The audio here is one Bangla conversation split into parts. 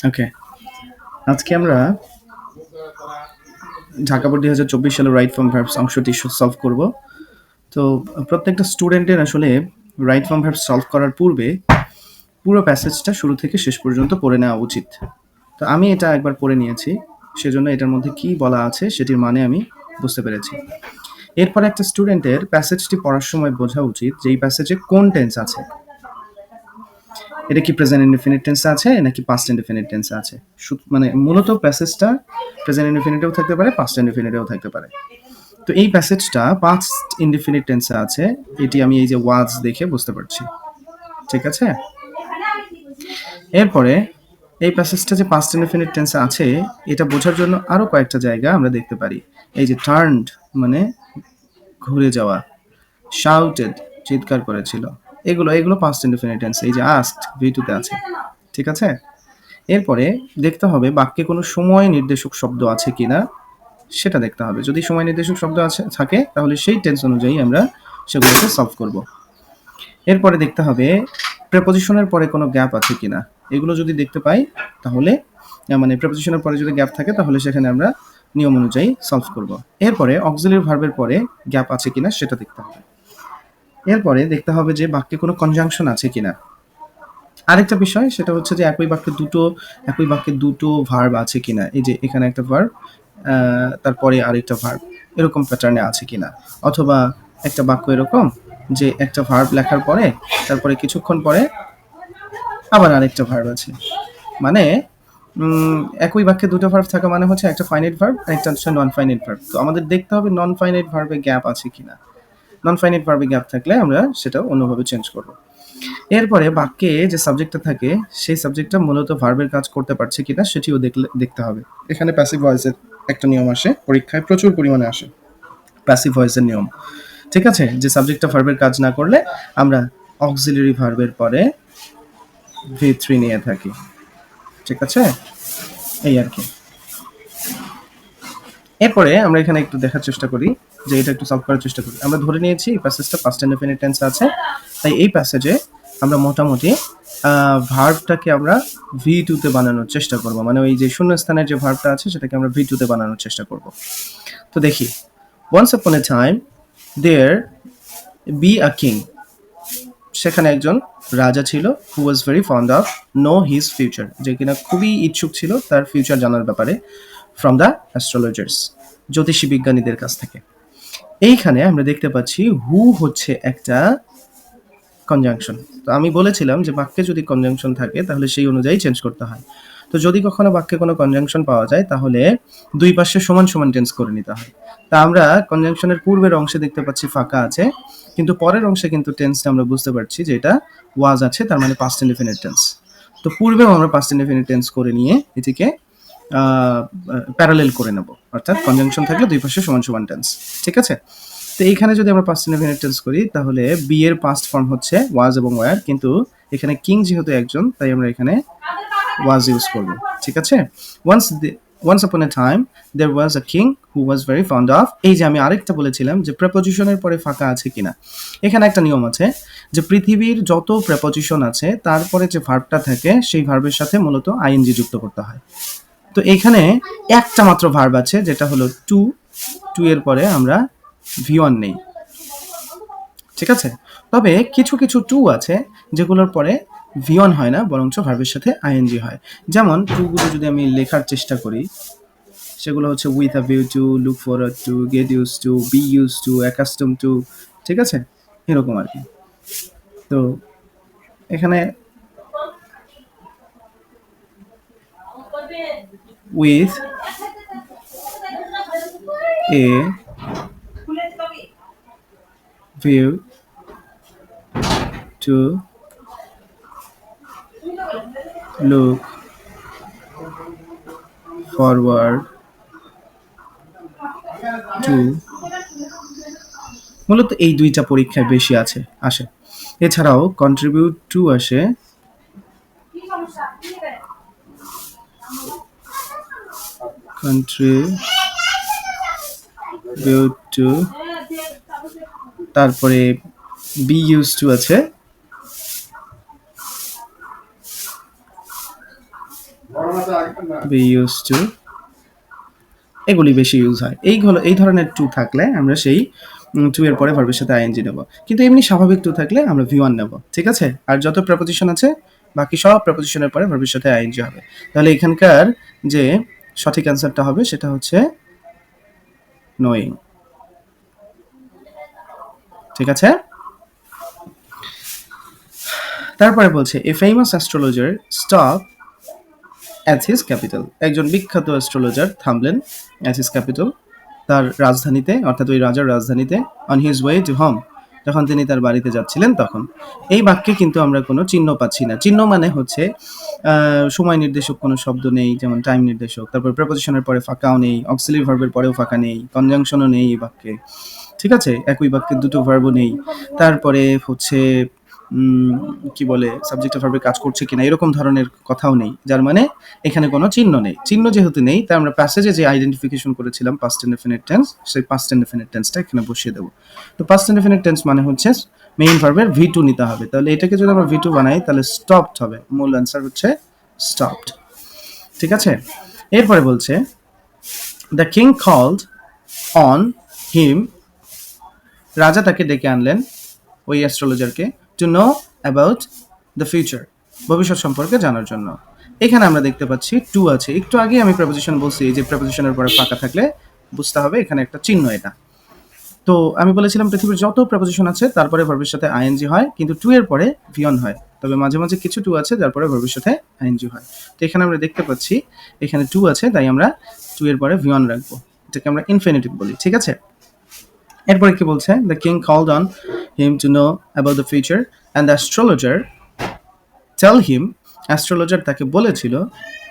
ওকে, আজকে আমরা ঢাকা বোর্ড ২০২৪ সালের রাইট ফর্ম ভার্বস অংশটি সলভ করব। তো প্রত্যেকটা স্টুডেন্টের আসলে রাইট ফর্ম ভার্বস সলভ করার পূর্বে পুরো প্যাসেজটা শুরু থেকে শেষ পর্যন্ত পড়ে নেওয়া উচিত। তো আমি এটা একবার পড়ে নিয়েছি, সেজন্য এটার মধ্যে কি বলা আছে সেটির মানে আমি বুঝতে পেরেছি। এরপরে একটা স্টুডেন্টের প্যাসেজটি পড়ার সময় বোঝা উচিত যে এই প্যাসেজে কোন টেন্স আছে। এটা কি প্রেজেন্ট ইনডিফিনিট টেন্সে আছে নাকি পাস্ট ইনডিফিনিট টেন্সে আছে। মানে মূলত প্যাসেজটা প্রেজেন্ট ইনডিফিনিটেও থাকতে পারে, পাস্ট ইনডিফিনিটেও থাকতে পারে। তো এই প্যাসেজটা পাস্ট ইনডিফিনিট টেন্সে আছে, এটি আমি এই যে ওয়াজ দেখে বুঝতে পারছি। ঠিক আছে, এরপরে এই প্যাসেজটা যে পাস্ট ইনডিফিনিট টেন্সে আছে এটা বোঝার জন্য আরো কয়েকটা জায়গা আমরা দেখতে পারি। এই যে টার্নড মানে ঘুরে যাওয়া, শাউটেড চিৎকার করেছিল, এগুলো এগুলো পাস্ট ইনডিফিনিট টেন্স। এই যে আস্কড ভি2 তে আছে। ঠিক আছে, এরপরে দেখতে হবে বাক্যে কোনো সময় নির্দেশক শব্দ আছে কিনা সেটা দেখতে হবে। যদি সময় নির্দেশক শব্দ আছে থাকে তাহলে সেই টেন্স অনুযায়ী আমরা সেগুলোকে সলভ করব। এরপরে দেখতে হবে প্রেপোজিশনের পরে কোনো গ্যাপ আছে কিনা। এগুলো যদি দেখতে পাই তাহলে মানে প্রেপোজিশনের পরে যদি গ্যাপ থাকে তাহলে সেখানে আমরা নিয়ম অনুযায়ী সলভ করব। এরপরে অক্সিলিয়ারি ভার্বের পরে গ্যাপ আছে কিনা সেটা দেখতে হবে। এরপরে দেখতে হবে যে বাক্যে কোনো কনজাংশন আছে কিনা। আরেকটা বিষয় সেটা হচ্ছে যে একই বাক্যে দুটো ভার্ব আছে কিনা। এই যে এখানে একটা ভার্ব, তারপরে আরেকটা ভার্ব, এরকম প্যাটার্নে আছে কিনা। অথবা একটা বাক্য এরকম যে একটা ভার্ব লেখার পরে তারপরে কিছুক্ষণ পরে আবার আরেকটা ভার্ব আছে। মানে একই বাক্যে দুটো ভার্ব থাকা মানে হচ্ছে একটা ফাইনাইট ভার্ব আর একটা হচ্ছে নন ফাইনাইট ভার্ব। তো আমাদের দেখতে হবে নন ফাইনাইট ভার্বে গ্যাপ আছে কিনা। নন ফাইনাইট ভার্বে গ্যাপ থাকলে আমরা সেটা অন্যভাবে চেঞ্জ করব। এরপরে বাক্যে যে সাবজেক্টটা থাকে সেই সাবজেক্টটা মূলত ভার্বের কাজ করতে পারছে কিনা সেটিও দেখতে হবে। এখানে প্যাসিভ ভয়েসের একটা নিয়ম আসে, পরীক্ষায় প্রচুর পরিমাণে আসে প্যাসিভ ভয়েসের নিয়ম। ঠিক আছে, যে সাবজেক্টটা ভার্বের কাজ না করলে আমরা অক্সিলারি ভার্বের পরে ভি3 নিয়ে থাকি। ঠিক আছে, এই আর কি। এরপরে আমরা এখানে একটু দেখার চেষ্টা করি যে এটা একটু সলভ করার চেষ্টা করি। আমরা ধরে নিয়েছি এই প্যাসেজটা পাস্ট ইনডিফিনিট টেন্সে আছে, তাই এই প্যাসেজে আমরা মোটামুটি ভার্বটাকে আমরা ভি2 তে বানানোর চেষ্টা করব। মানে ওই যে শূন্যস্থানের যে ভার্বটা আছে সেটাকে আমরা ভি2 তে বানানোর চেষ্টা করব। তো দেখি, once upon a time there be a king. সেখানে একজন রাজা ছিল who was very fond of know his future, যে কিনা খুবই ইচ্ছুক ছিল তার ফিউচার জানার ব্যাপারে, ফ্রম দ্য অ্যাস্ট্রোলজার্স, জ্যোতিষী বিজ্ঞানীদের কাছ থেকে। এইখানে আমরা দেখতে পাচ্ছি হু হচ্ছে একটা কনজাংশন। তো আমি বলেছিলাম যে বাক্যে যদি কনজাংশন থাকে তাহলে সেই অনুযায়ী চেঞ্জ করতে হয়। তো যদি কখনো বাক্যে কোনো কনজাংশন পাওয়া যায় তাহলে দুই পাশে সমান সমান টেন্স করে নিতে হয়। তা আমরা কনজাংশনের পূর্বের অংশে দেখতে পাচ্ছি ফাঁকা আছে, কিন্তু পরের অংশে কিন্তু টেন্সটা আমরা বুঝতে পারছি যে এটা ওয়াজ আছে, তার মানে পাস্ট ইনডিফিনিট টেন্স। তো পূর্বেও আমরা পাস্ট ইনডিফিনিট টেন্স করে নিয়ে এটিকে প্যারালেল করে নেব, অর্থাৎ কনজাংশন থাকলে দুই পাশে সমান সমান টেন্স। ঠিক আছে, তো এইখানে যদি আমরা পাস্ট ইনডিফিনিট টেন্স করি তাহলে বি এর পাস্ট ফর্ম হচ্ছে ওয়াজ এবং ওয়ার, কিন্তু এখানে কিং যেহেতু একজন তাই আমরা এখানে ওয়াজ ইউজ করব। ঠিক আছে, once upon a time there was a king who was very fond of. এই যে আমি আরেকটা বলেছিলাম যে প্রেপোজিশনের পরে ফাঁকা আছে কিনা। এখানে একটা নিয়ম আছে যে পৃথিবীর যত প্রেপোজিশন আছে তারপরে যে ভার্বটা থাকে সেই ভার্বের সাথে মূলত আইএনজি যুক্ত করতে হয়। তো এখানে একটা মাত্র ভার্ব আছে যেটা হলো টু। টু এর পরে আমরা ভি1 নেই। ঠিক আছে, তবে কিছু কিছু টু আছে যেগুলোর পরে ভি1 হয় না, বরঞ্চ ভার্বের সাথে আইএনজি হয়। যেমন টুগুলো যদি আমি লেখার চেষ্টা করি সেগুলো হচ্ছে with a view to, look forward to, get used to, be used to, accustomed to. ঠিক আছে, এরকম আর কি। তো এখানে with a view to, look forward to, মূলত এই দুইটা পরীক্ষায় বেশি আসে। এছাড়াও কন্ট্রিবিউট টু আসে, কন্ট্রিবিউট টু, তারপরে বি ইউজ টু আছে, বি ইউজ টু, এগুলি বেশি ইউজ হয়। এই ধরনের টু থাকলে আমরা সেই টু এর পরে ভার্বের সাথে আইএনজি নেব। কিন্তু এমনি স্বাভাবিক টু থাকলে আমরা ভি ওয়ান নেব, ঠিক আছে? আর যত প্রেপোজিশন আছে বাকি সব প্রেপোজিশনের পরে ভার্বের সাথে আইএনজি হবে। তাহলে এখানকার যে সঠিক অ্যান্সারটা হবে সেটা হচ্ছে নোয়িং, ঠিক আছে? তারপরে বলছে a famous astrologer stop at his capital, একজন বিখ্যাত অ্যাস্ট্রোলজার থামলেন অ্যাট হিজ ক্যাপিটাল, তার রাজধানীতে, অর্থাৎ ওই রাজার রাজধানীতে, on his way to home, যখন তিনি তার বাড়িতে যাচ্ছিলেন তখন। এই বাক্যে কিন্তু আমরা কোনো চিহ্ন পাচ্ছি না। চিহ্ন মানে হচ্ছে সময় নির্দেশক কোনো শব্দ নেই, যেমন টাইম নির্দেশক, তারপর প্রেপোজিশনের পরে ফাঁকাও নেই, অক্সিলারি ভার্বের পরেও ফাঁকা নেই, কনজাংশনও নেই এই বাক্যে, ঠিক আছে? একই বাক্যে দুটো ভার্বও নেই। তারপরে হচ্ছে কি বলে সাবজেক্ট ভার্বে কাজ করছে কিনা এরকম ধরনের কথাও নেই, যার মানে এখানে কোনো চিহ্ন নেই। চিহ্ন যেহেতু নেই তাই আমরা প্যাসেজে যে আইডেন্টিফিকেশন করেছিলাম পাস্ট ইনডেফিনিট টেন্স, সেই পাস্ট ইনডেফিনিট টেন্সটা এখানে বসিয়ে দেবো। তো পাস্ট ইনডেফিনিট টেন্স মানে হচ্ছে মেইন ভার্বের ভি টু নিতে হবে। তাহলে এটাকে যদি আমরা ভি টু বানাই তাহলে স্টপড হবে, মূল অ্যান্সার হচ্ছে স্টপড, ঠিক আছে? এরপরে বলছে the king called on him, রাজা তাকে ডেকে আনলেন ওই অ্যাস্ট্রোলজারকে, to know about the future, ভবিষ্যৎ সম্পর্কে জানার জন্য। এখানে আমরা দেখতে পাচ্ছি টু আছে, একটু আগে আমি প্রেপোজিশন বলছি যে প্রেপোজিশনের পরে ফাঁকা থাকলে বুঝতে হবে এখানে একটা চিহ্ন এটা। তো আমি বলেছিলাম পৃথিবীর যত প্রেপোজিশন আছে তারপরে ভার্বের সাথে আইএনজি হয়, কিন্তু টু এর পরে ভিয়ন হয়, তবে মাঝে মাঝে কিছু টু আছে যার পরে ভার্বের সাথে আইএনজি হয়। তো এখানে আমরা দেখতে পাচ্ছি এখানে টু আছে, তাই আমরা টু এর পরে ভিয়ন রাখবো, এটাকে আমরা ইনফিনিটিভ বলি, ঠিক আছে? এরপরে কি বলছে the king called on him to know about the future and the astrologer tell him, astrologer তাকে বলেছিল,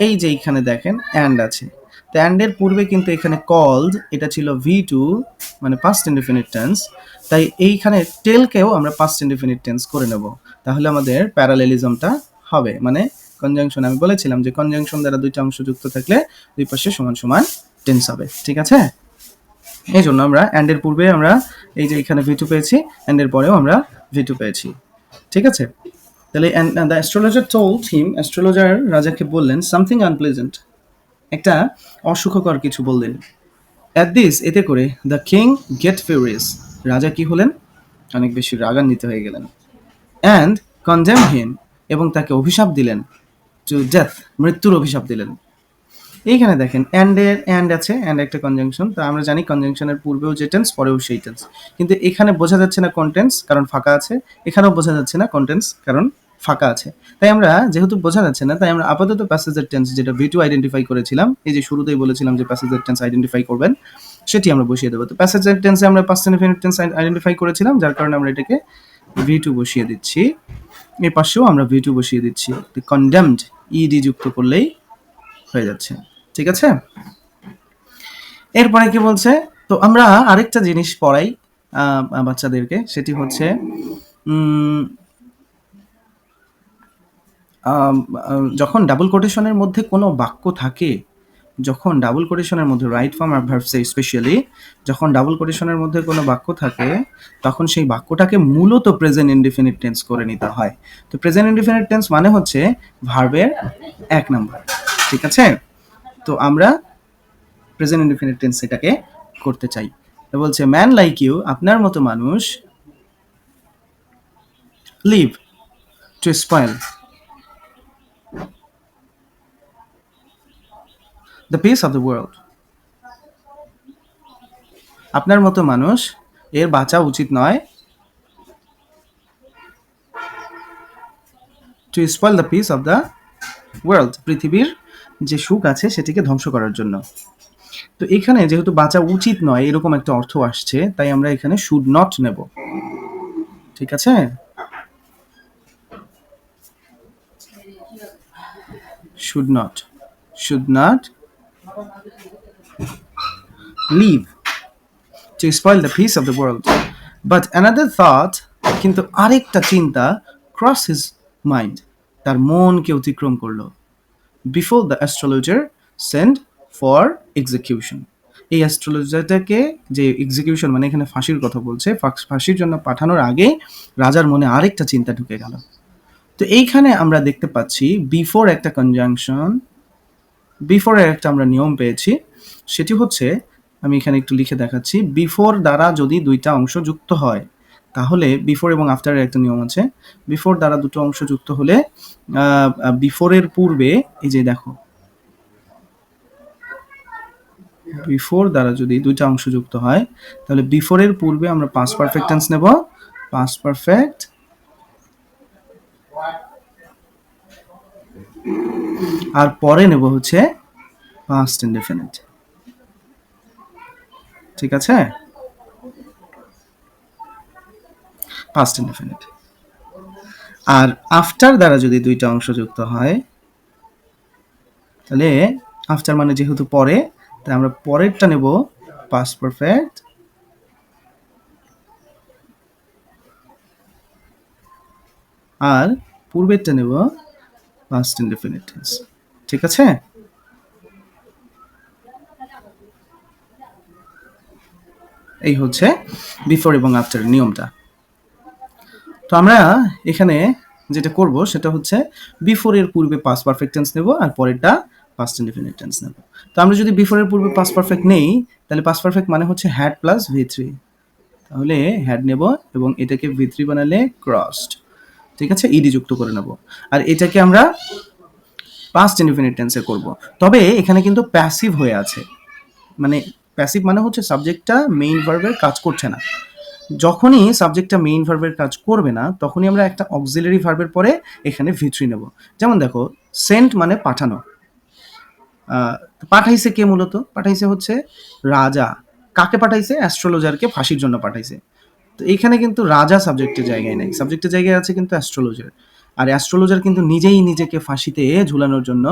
এই যে এখানে দেখেন অ্যান্ড আছে, তো অ্যান্ডের পূর্বে কিন্তু এখানে কল্ড এটা ছিল ভি টু মানে পাস্ট ইনডিফিনিট টেন্স, তাই এইখানে টেলকেও আমরা পাস্ট ইনডিফিনিট টেন্স করে নেব, তাহলে আমাদের প্যারালেলিজমটা হবে। মানে কনজাংশন, আমি বলেছিলাম যে কনজাংশন দ্বারা দুইটা অংশ যুক্ত থাকলে দুই পাশে সমান সমান টেন্স হবে, ঠিক আছে? এই জন্য আমরা অ্যান্ডের পূর্বে আমরা এই যে এখানে ভি টু পেয়েছি, অ্যান্ডের পরেও আমরা ভি টু পেয়েছি, ঠিক আছে? তাহলে the astrologer told him, astrologer রাজাকে বললেন সামথিং আনপ্লেজেন্ট, একটা অসুখকর কিছু বললেন। অ্যাট দিস, এতে করে দ্য কিং গেট ফিউরিয়াস, রাজা কি হলেন, অনেক বেশি রাগান্বিত হয়ে গেলেন। অ্যান্ড কনডেম হিম, এবং তাকে অভিশাপ দিলেন, টু ডেথ, মৃত্যুর অভিশাপ দিলেন। এইখানে দেখেন অ্যান্ড আছে, অ্যান্ড একটা কনজাংশন, তো আমরা জানি কনজাংশনের পূর্বেও যে টেন্স পরেও সেই টেন্স, কিন্তু এখানে বোঝা যাচ্ছে না কোন টেন্স কারণ ফাঁকা আছে, এখানেও বোঝা যাচ্ছে না কোন টেন্স কারণ ফাঁকা আছে। তাই আমরা যেহেতু বোঝা যাচ্ছে না, তাই আমরা আপাতত প্যাসেজের টেন্স যেটা ভি টু আইডেন্টিফাই করেছিলাম, এই যে শুরুতেই বলেছিলাম যে প্যাসেজের টেন্স আইডেন্টিফাই করবেন, সেটি আমরা বসিয়ে দেবো। তো প্যাসেজের টেন্সে আমরা পাস্ট ইনডিফিনিট টেন্স আইডেন্টিফাই করেছিলাম, যার কারণে আমরা এটাকে ভি টু বসিয়ে দিচ্ছি, এই পাশেও আমরা ভি টু বসিয়ে দিচ্ছি, কনডেমড ইডি যুক্ত করলেই হয়ে যাচ্ছে, ঠিক আছে? এরপরে কি বলছে, তো আমরা আরেকটা জিনিস পড়াই বাচ্চাদেরকে, সেটি হচ্ছে যখন ডাবল কোটেশনের মধ্যে কোনো বাক্য থাকে, যখন ডাবল কোটেশনের মধ্যে রাইট ফর্ম আর ভার্বসে স্পেশালি যখন ডাবল কোটেশনের মধ্যে কোনো বাক্য থাকে তখন সেই বাক্যটাকে মূলত প্রেজেন্ট ইনডিফিনিট টেন্স করে নিতে হয়। তো প্রেজেন্ট ইনডিফিনিট টেন্স মানে হচ্ছে ভার্বের এক নাম্বার, ঠিক আছে? তো আমরা প্রেজেন্ট ইনডিফিনিট টেন্স এটাকে করতে চাই। তো বলছে ম্যান লাইক ইউ, আপনার মতো মানুষ, live to spoil the peace of the world, আপনার মতো মানুষ এর বাঁচা উচিত নয়, to spoil the peace of the world, পৃথিবীর যে সুখ আছে সেটিকে ধ্বংস করার জন্য। তো এখানে যেহেতু বাঁচা উচিত নয় এরকম একটা অর্থ আসছে, তাই আমরা এখানে শুড নট নেব, ঠিক আছে? Should not, should not live to spoil the peace of the world. But another thought, কিন্তু আরেকটা চিন্তা, cross his mind, তার মনকে অতিক্রম করলো, before the astrologer sent for execution, এই অ্যাস্ট্রোলজারটাকে যে এক্সিকিউশন মানে এখানে ফাঁসির কথা বলছে, ফাঁসির জন্য পাঠানোর আগে রাজার মনে আরেকটা চিন্তা ঢুকে গেল। তো এইখানে আমরা দেখতে পাচ্ছি বিফোর একটা কনজাংশন, বিফোরের একটা আমরা নিয়ম পেয়েছি, সেটি হচ্ছে আমি এখানে একটু লিখে দেখাচ্ছি। বিফোর দ্বারা যদি দুইটা অংশ যুক্ত হয় তাহলে বিফোর এবং আফটারের একটা নিয়ম আছে। বিফোর দ্বারা দুটো অংশ যুক্ত হলে বিফোরের পূর্বে এই যে দেখো, বিফোর দ্বারা যদি দুইটা অংশ যুক্ত হয় তাহলে বিফোরের পূর্বে আমরা পাস্ট পারফেক্ট টেন্স নেব, পাস্ট পারফেক্ট, আর পরে নেব হচ্ছে পাস্ট ইনডেফিনিট। ঠিক আছে, পাস্ট ইনডেফিনিট। আর আফটার দ্বারা যদি দুইটা অংশ যুক্ত হয় তাহলে আফটার মানে যেহেতু পরে, তাই আমরা পরেরটা নেব পাস্ট পারফেক্ট, আর পূর্বেরটা নেব পাস্ট ইনডেফিনিট টেন্স। ঠিক আছে, এই হচ্ছে বিফোর এবং আফটার নিয়মটা। তো আমরা এখানে যেটা করব সেটা হচ্ছে বিফোরের পূর্বে পাস্ট পারফেক্ট টেন্স নেব আর পরেরটা পাস্ট ইনডেফিনিট টেন্স নেব। তো আমরা যদি বিফোরের পূর্বে পাস্ট পারফেক্ট নেই তাহলে পাস্ট পারফেক্ট মানে হচ্ছে হ্যাড প্লাস ভি3, তাহলে হ্যাড নেব এবং এটাকে ভি3 বানালে ক্রসড। ঠিক আছে, ইডি যুক্ত করে নেব। আর এটাকে আমরা পাস্ট ইনডেফিনিট টেন্সে করব। তবে এখানে কিন্তু প্যাসিভ হয়ে আছে, মানে প্যাসিভ মানে হচ্ছে সাবজেক্টটা মেইন ভার্বের কাজ করছে না। যখনই সাবজেক্টটা মেইন ভার্বের কাজ করবে না তখনই আমরা একটা অক্সিলারি ভার্বের পরে এখানে ভি3 নেব। যেমন দেখো, সেন্ট মানে পাঠানো, পাঠাইছে কে? মূলত পাঠাইছে হচ্ছে রাজা। কাকে পাঠাইছে? অ্যাস্ট্রোলজারকে ফাঁসির জন্য পাঠাইছে। তো এইখানে কিন্তু রাজা সাবজেক্টের জায়গায় নেই, সাবজেক্টের জায়গায় আছে কিন্তু অ্যাস্ট্রোলজার। আর অ্যাস্ট্রোলজার কিন্তু নিজেই নিজেকে ফাঁসিতে ঝুলানোর জন্য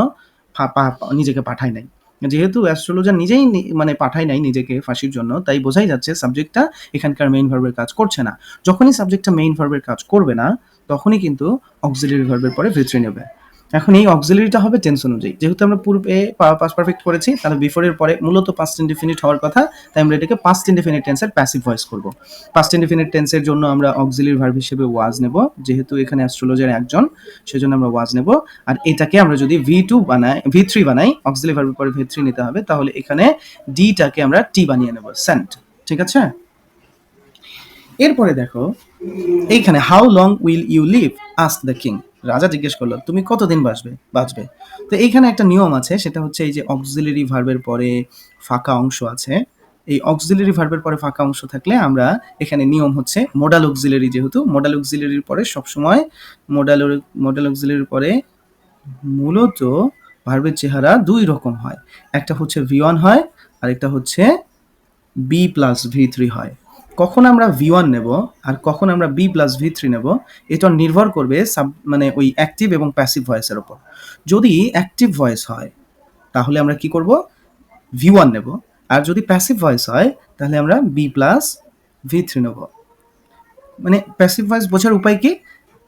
নিজেকে পাঠায় নাই। যেহেতু অ্যাস্ট্রোলজার নিজেই মানে পাঠায় নাই নিজেকে ফাঁসির জন্য, তাই বোঝাই যাচ্ছে সাবজেক্টটা এখানকার মেইন ভার্বের কাজ করছে না। যখনই সাবজেক্টটা মেইন ভার্বের কাজ করবে না তখনই কিন্তু অক্সিলারি ভার্বের পরে ভি3 নেবে। এখন এই অক্সিলারিটা হবে টেন্স অনুযায়ী, যেহেতু আমরা পূর্বে পাস্ট পারফেক্ট করেছি তাহলে বিফোরের পরে মূলত পাস্ট ইনডেফিনিট হওয়ার কথা, তাই আমরা এটাকে পাস্ট ইনডেফিনিট টেন্সের প্যাসিভ ভয়েস করব। পাস্ট ইনডেফিনিট টেন্সের জন্য আমরা অক্সিলারি ভার্ব হিসেবে ওয়াজ নেব, যেহেতু এখানে অ্যাস্ট্রোলজার একজন সেজন্য আমরা ওয়াজ নেব। আর এটাকে আমরা যদি ভি2 বানাই, ভি3 বানাই, অক্সিলারি ভার্বের পরে ভি3 নিতে হবে, তাহলে এখানে ডিটাকে আমরা টি বানিয়ে নেব, সেন্ট। ঠিক আছে, এরপরে দেখো এইখানে how long will you live ask the king, রাজা জিজ্ঞেস করলো তুমি কতদিন বাঁচবে। তো এইখানে একটা নিয়ম আছে, সেটা হচ্ছে এই যে অক্সিলারি ভার্বের পরে ফাঁকা অংশ আছে, এই অক্সিলারি ভার্বের পরে ফাঁকা অংশ থাকলে আমরা এখানে নিয়ম হচ্ছে মোডাল অক্সিলারি, যেহেতু মোডাল অক্সিলারির পরে সবসময় মোডাল অক্সিলারির পরে মূলত ভার্বের চেহারা দুই রকম হয়, একটা হচ্ছে ভি1 হয় আর একটা হচ্ছে বি প্লাস ভি3 হয়। কখন আমরা ভি1 নেব আর কখন আমরা বি প্লাস ভি3 নেব এটা নির্ভর করবে মানে ওই অ্যাক্টিভ এবং প্যাসিভ ভয়েসের উপর। যদি অ্যাক্টিভ ভয়েস হয় তাহলে আমরা কি করব? ভি1 নেব, আর যদি প্যাসিভ ভয়েস হয় তাহলে আমরা বি প্লাস ভি3 নেব। মানে প্যাসিভ ভয়েস বোঝার উপায় কি?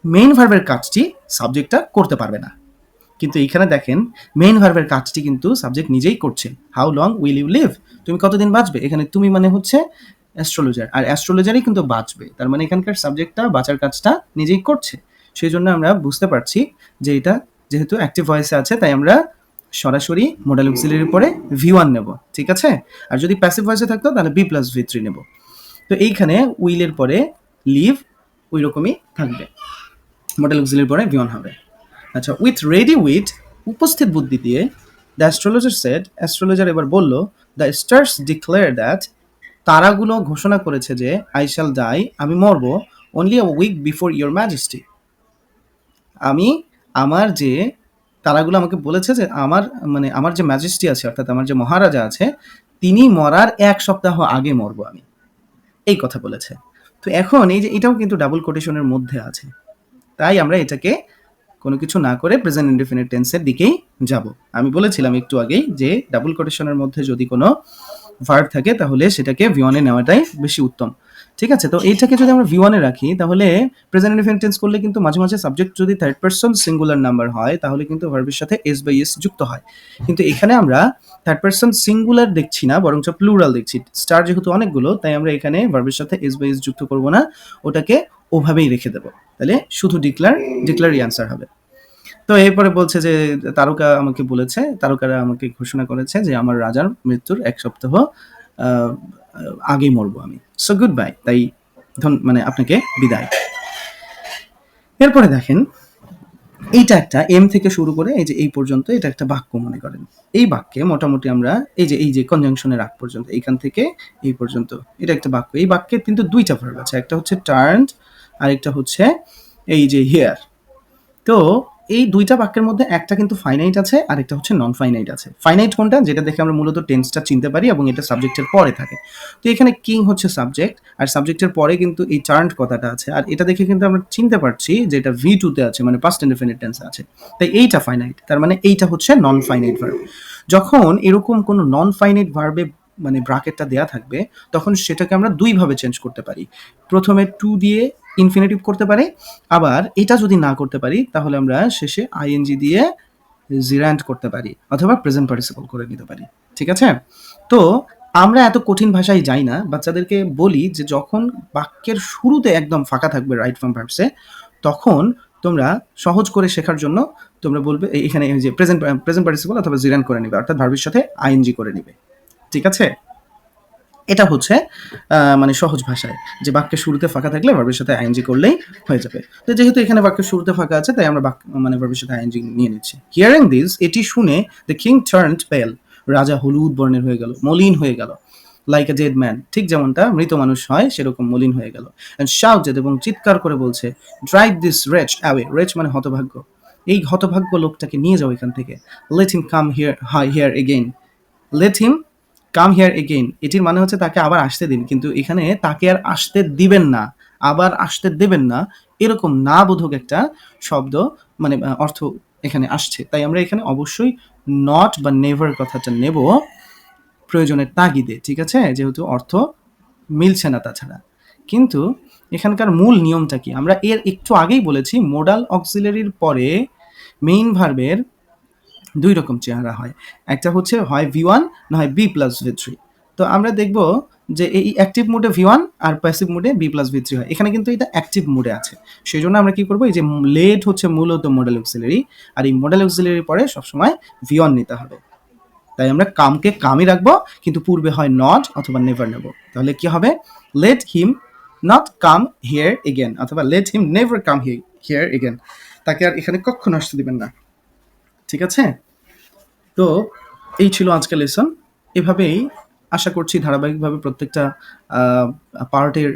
মেইন ভার্বের কাজটি সাবজেক্টটা করতে পারবে না, কিন্তু এখানে দেখেন মেইন ভার্বের কাজটি কিন্তু সাবজেক্ট নিজেই করছে। How long will you live, তুমি কতদিন বাঁচবে, এখানে তুমি মানে হচ্ছে অ্যাস্ট্রোলজার, আর অ্যাস্ট্রোলজারই কিন্তু বাঁচবে, তার মানে এখানকার সাবজেক্টটা বাঁচার কাজটা নিজেই করছে। সেই জন্য আমরা বুঝতে পারছি যে এটা যেহেতু অ্যাক্টিভ ভয়েসে আছে তাই আমরা সরাসরি মোডাল অক্সিলারির পরে ভি1 নেব। ঠিক আছে, আর যদি প্যাসিভ ভয়েসে থাকতো তাহলে বি প্লাস ভি3 নেব। তো এইখানে উইলের পরে লিভ ওই রকমই থাকবে, মোডাল অক্সিলারির পরে ভি1 হবে। আচ্ছা, উইথ রেডি উইট, উপস্থিত বুদ্ধি দিয়ে, দ্য অ্যাস্ট্রোলজার সেড, অ্যাস্ট্রোলজার এবার বলল, দ্য স্টার্স ডিক্লেয়ার দ্যাট, তারাগুলো ঘোষণা করেছে যে, আই শ্যাল ডাই, আমি মরব, only a week before your majesty, আমি আমার যে তারাগুলো আমাকে বলেছে যে আমার যে ম্যাজেস্টি আছে অর্থাৎ আমার যে মহারাজা আছে তিনি মরার 1 সপ্তাহ আগে মরব আমি, এই কথা বলেছে। তো এখন এই যে এটাও কিন্তু ডাবল কোটেশনের মধ্যে আছে, তাই আমরা এটাকে কোনো কিছু না করে প্রেজেন্ট ইনডেফিনিট টেন্সের দিকেই যাব। আমি বলেছিলাম একটু আগেই যে ডাবল কোটেশনের মধ্যে যদি কোনো ভার্ব থাকে তাহলে সেটাকে ভি1 এ নেওয়াটাই বেশি উত্তম। ঠিক আছে, তো এইটাকে যদি আমরা ভি1 এ রাখি তাহলে প্রেজেন্ট ইনডেফিনিট টেন্স করলে কিন্তু মাঝে মাঝে সাবজেক্ট যদি থার্ড পারসন সিঙ্গুলার নাম্বার হয় তাহলে কিন্তু ভার্বের সাথে এস বাই এস যুক্ত হয়, কিন্তু এখানে আমরা থার্ড পারসন সিঙ্গুলার দেখছি না বরঞ্চ প্লুরাল দেখছি, স্টার যেহেতু অনেকগুলো তাই আমরা এখানে ভার্বের সাথে এস বাই এস যুক্ত করব না, ওটাকে ওভাবেই রেখে দেবো, তাহলে শুধু ডিক্লারই অ্যান্সার হবে। তো এরপরে বলছে যে তারকা আমাকে বলেছে, তারকারা আমাকে ঘোষণা করেছে যে আমার রাজার মৃত্যুর ১ সপ্তাহ আ আগেই মরবো আমি। So good bye. তাই মানে আপনাকে বিদায়। এরপরে দেখেন এইটা একটা এম থেকে শুরু করে এই যে এই পর্যন্ত এটা একটা বাক্য মনে করেন। এই বাক্যে মোটামুটি আমরা এই যে কনজাংশনের আগ পর্যন্ত এইখান থেকে এই পর্যন্ত এটা একটা বাক্য। এই বাক্যে কিন্তু ২ টা ভার্ব আছে। একটা হচ্ছে টার্নড আরেকটা হচ্ছে এই যে হিয়ার। তো এই ২ টা বাক্যের মধ্যে একটা কিন্তু ফাইনাইট আছে আরেকটা হচ্ছে নন ফাইনাইট আছে। ফাইনাইট কোনটা? যেটা দেখে আমরা মূলত টেন্সটা চিনতে পারি এবং এটা সাবজেক্টের পরে থাকে। তো এখানে কিং হচ্ছে সাবজেক্ট আর সাবজেক্টের পরে কিন্তু এই টার্নড কথাটা আছে। আর এটা দেখে কিন্তু আমরা চিনতে পারছি যে এটা V2 তে আছে মানে পাস্ট ইনডেফিনিট টেন্সে আছে। তাই এইটা ফাইনাইট। তার মানে এইটা হচ্ছে নন ফাইনাইট ভার্ব। যখন এরকম কোনো নন ফাইনাইট ভার্বে মানে ব্রাকেটটা দেয়া থাকবে তখন সেটাকে আমরা ২ ভাবে চেঞ্জ করতে পারি। প্রথমে টু দিয়ে ইনফিনিটিভ করতে পারি, আবার এটা যদি না করতে পারি তাহলে আমরা শেষে আইএনজি দিয়ে জিরান্ড করতে পারি অথবা প্রেজেন্ট পার্টিসিপল করে নিতে পারি। ঠিক আছে? তো আমরা এত কঠিন ভাষায় যাই না, বাচ্চাদেরকে বলি যে যখন বাক্যের শুরুতে একদম ফাঁকা থাকবে রাইট ফর্ম ভার্বসে তখন তোমরা সহজ করে শেখার জন্য তোমরা বলবে এখানে যে প্রেজেন্ট পার্টিসিপল অথবা জিরান্ড করে নিবে অর্থাৎ ভার্বের সাথে আইএনজি করে নিবে। ঠিক আছে? এটা হচ্ছে মানে সহজ ভাষায় যে বাক্যের শুরুতে ফাঁকা থাকলে ভার্বের সাথে আইএনজি করলেই হয়ে যাবে। তো যেহেতু এখানে বাক্যের শুরুতে ফাঁকা আছে তাই আমরা মানে ভার্বের সাথে আইএনজি নিয়ে নিচ্ছি। হিয়ারিং দিস এটি শুনে দ্য কিং টার্নড পেল রাজা হলুদ বর্ণের হয়ে গেল, মলিন হয়ে গেল। লাইক এ ডেড ম্যান ঠিক যেমনটা মৃত মানুষ হয় সেরকম মলিন হয়ে গেল। এন্ড শাউটেড এবং চিৎকার করে বলছে drive this wretch away. Wretch মানে হতভাগ্য। এই হতভাগ্য লোকটাকে নিয়ে যাও এখান থেকে। Let him come here again. Let him come here again এটির মানে হচ্ছে তাকে আবার আসতে দিন, কিন্তু এখানে তাকে আর আসতে দিবেন না, আবার আসতে দেবেন না এরকম না বোধক একটা শব্দ মানে অর্থ এখানে আসছে। তাই আমরা এখানে অবশ্যই নট বা নেভার কথাটা নেব প্রয়োজনের তাগিদে। ঠিক আছে? যেহেতু অর্থ মিলছে না তাছাড়া। কিন্তু এখানকার মূল নিয়মটা কি? আমরা এর একটু আগেই বলেছি মোডাল অক্সিলারির পরে মেইন ভার্বের ২ রকম চেহারা হয়। একটা হচ্ছে হয় V1 না হয় B+V3। তো আমরা দেখব যে এই অ্যাক্টিভ মোডে V1 আর প্যাসিভ মোডে B+V3 হয়। এখানে কিন্তু এটা অ্যাক্টিভ মোডে আছে। সেজন্য আমরা কি করব এই যে লেট হচ্ছে মূলত মডাল অক্সিলারি আর এই মডাল অক্সিলারির পরে সবসময় V1 নিতে হবে। তাই আমরা কামকে কামই রাখবো কিন্তু পূর্বে হয় নট অথবা নেভার নেব। তাহলে কি হবে? Let him not come here again অথবা let him never come here again. তাকে আর এখানে কখনো আসতে দিবেন না। ঠিক আছে? তো এই ছিল আজকের লেসন। এভাবেই আশা করছি ধারাবাহিকভাবে প্রত্যেকটা পার্টের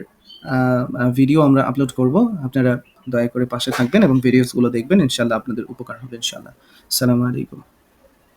ভিডিও আমরা আপলোড করব। আপনারা দয়া করে পাশে থাকবেন এবং ভিডিওসগুলো দেখবেন। ইনশাআল্লাহ আপনাদের উপকার হবে ইনশাআল্লাহ। আসসালামু আলাইকুম।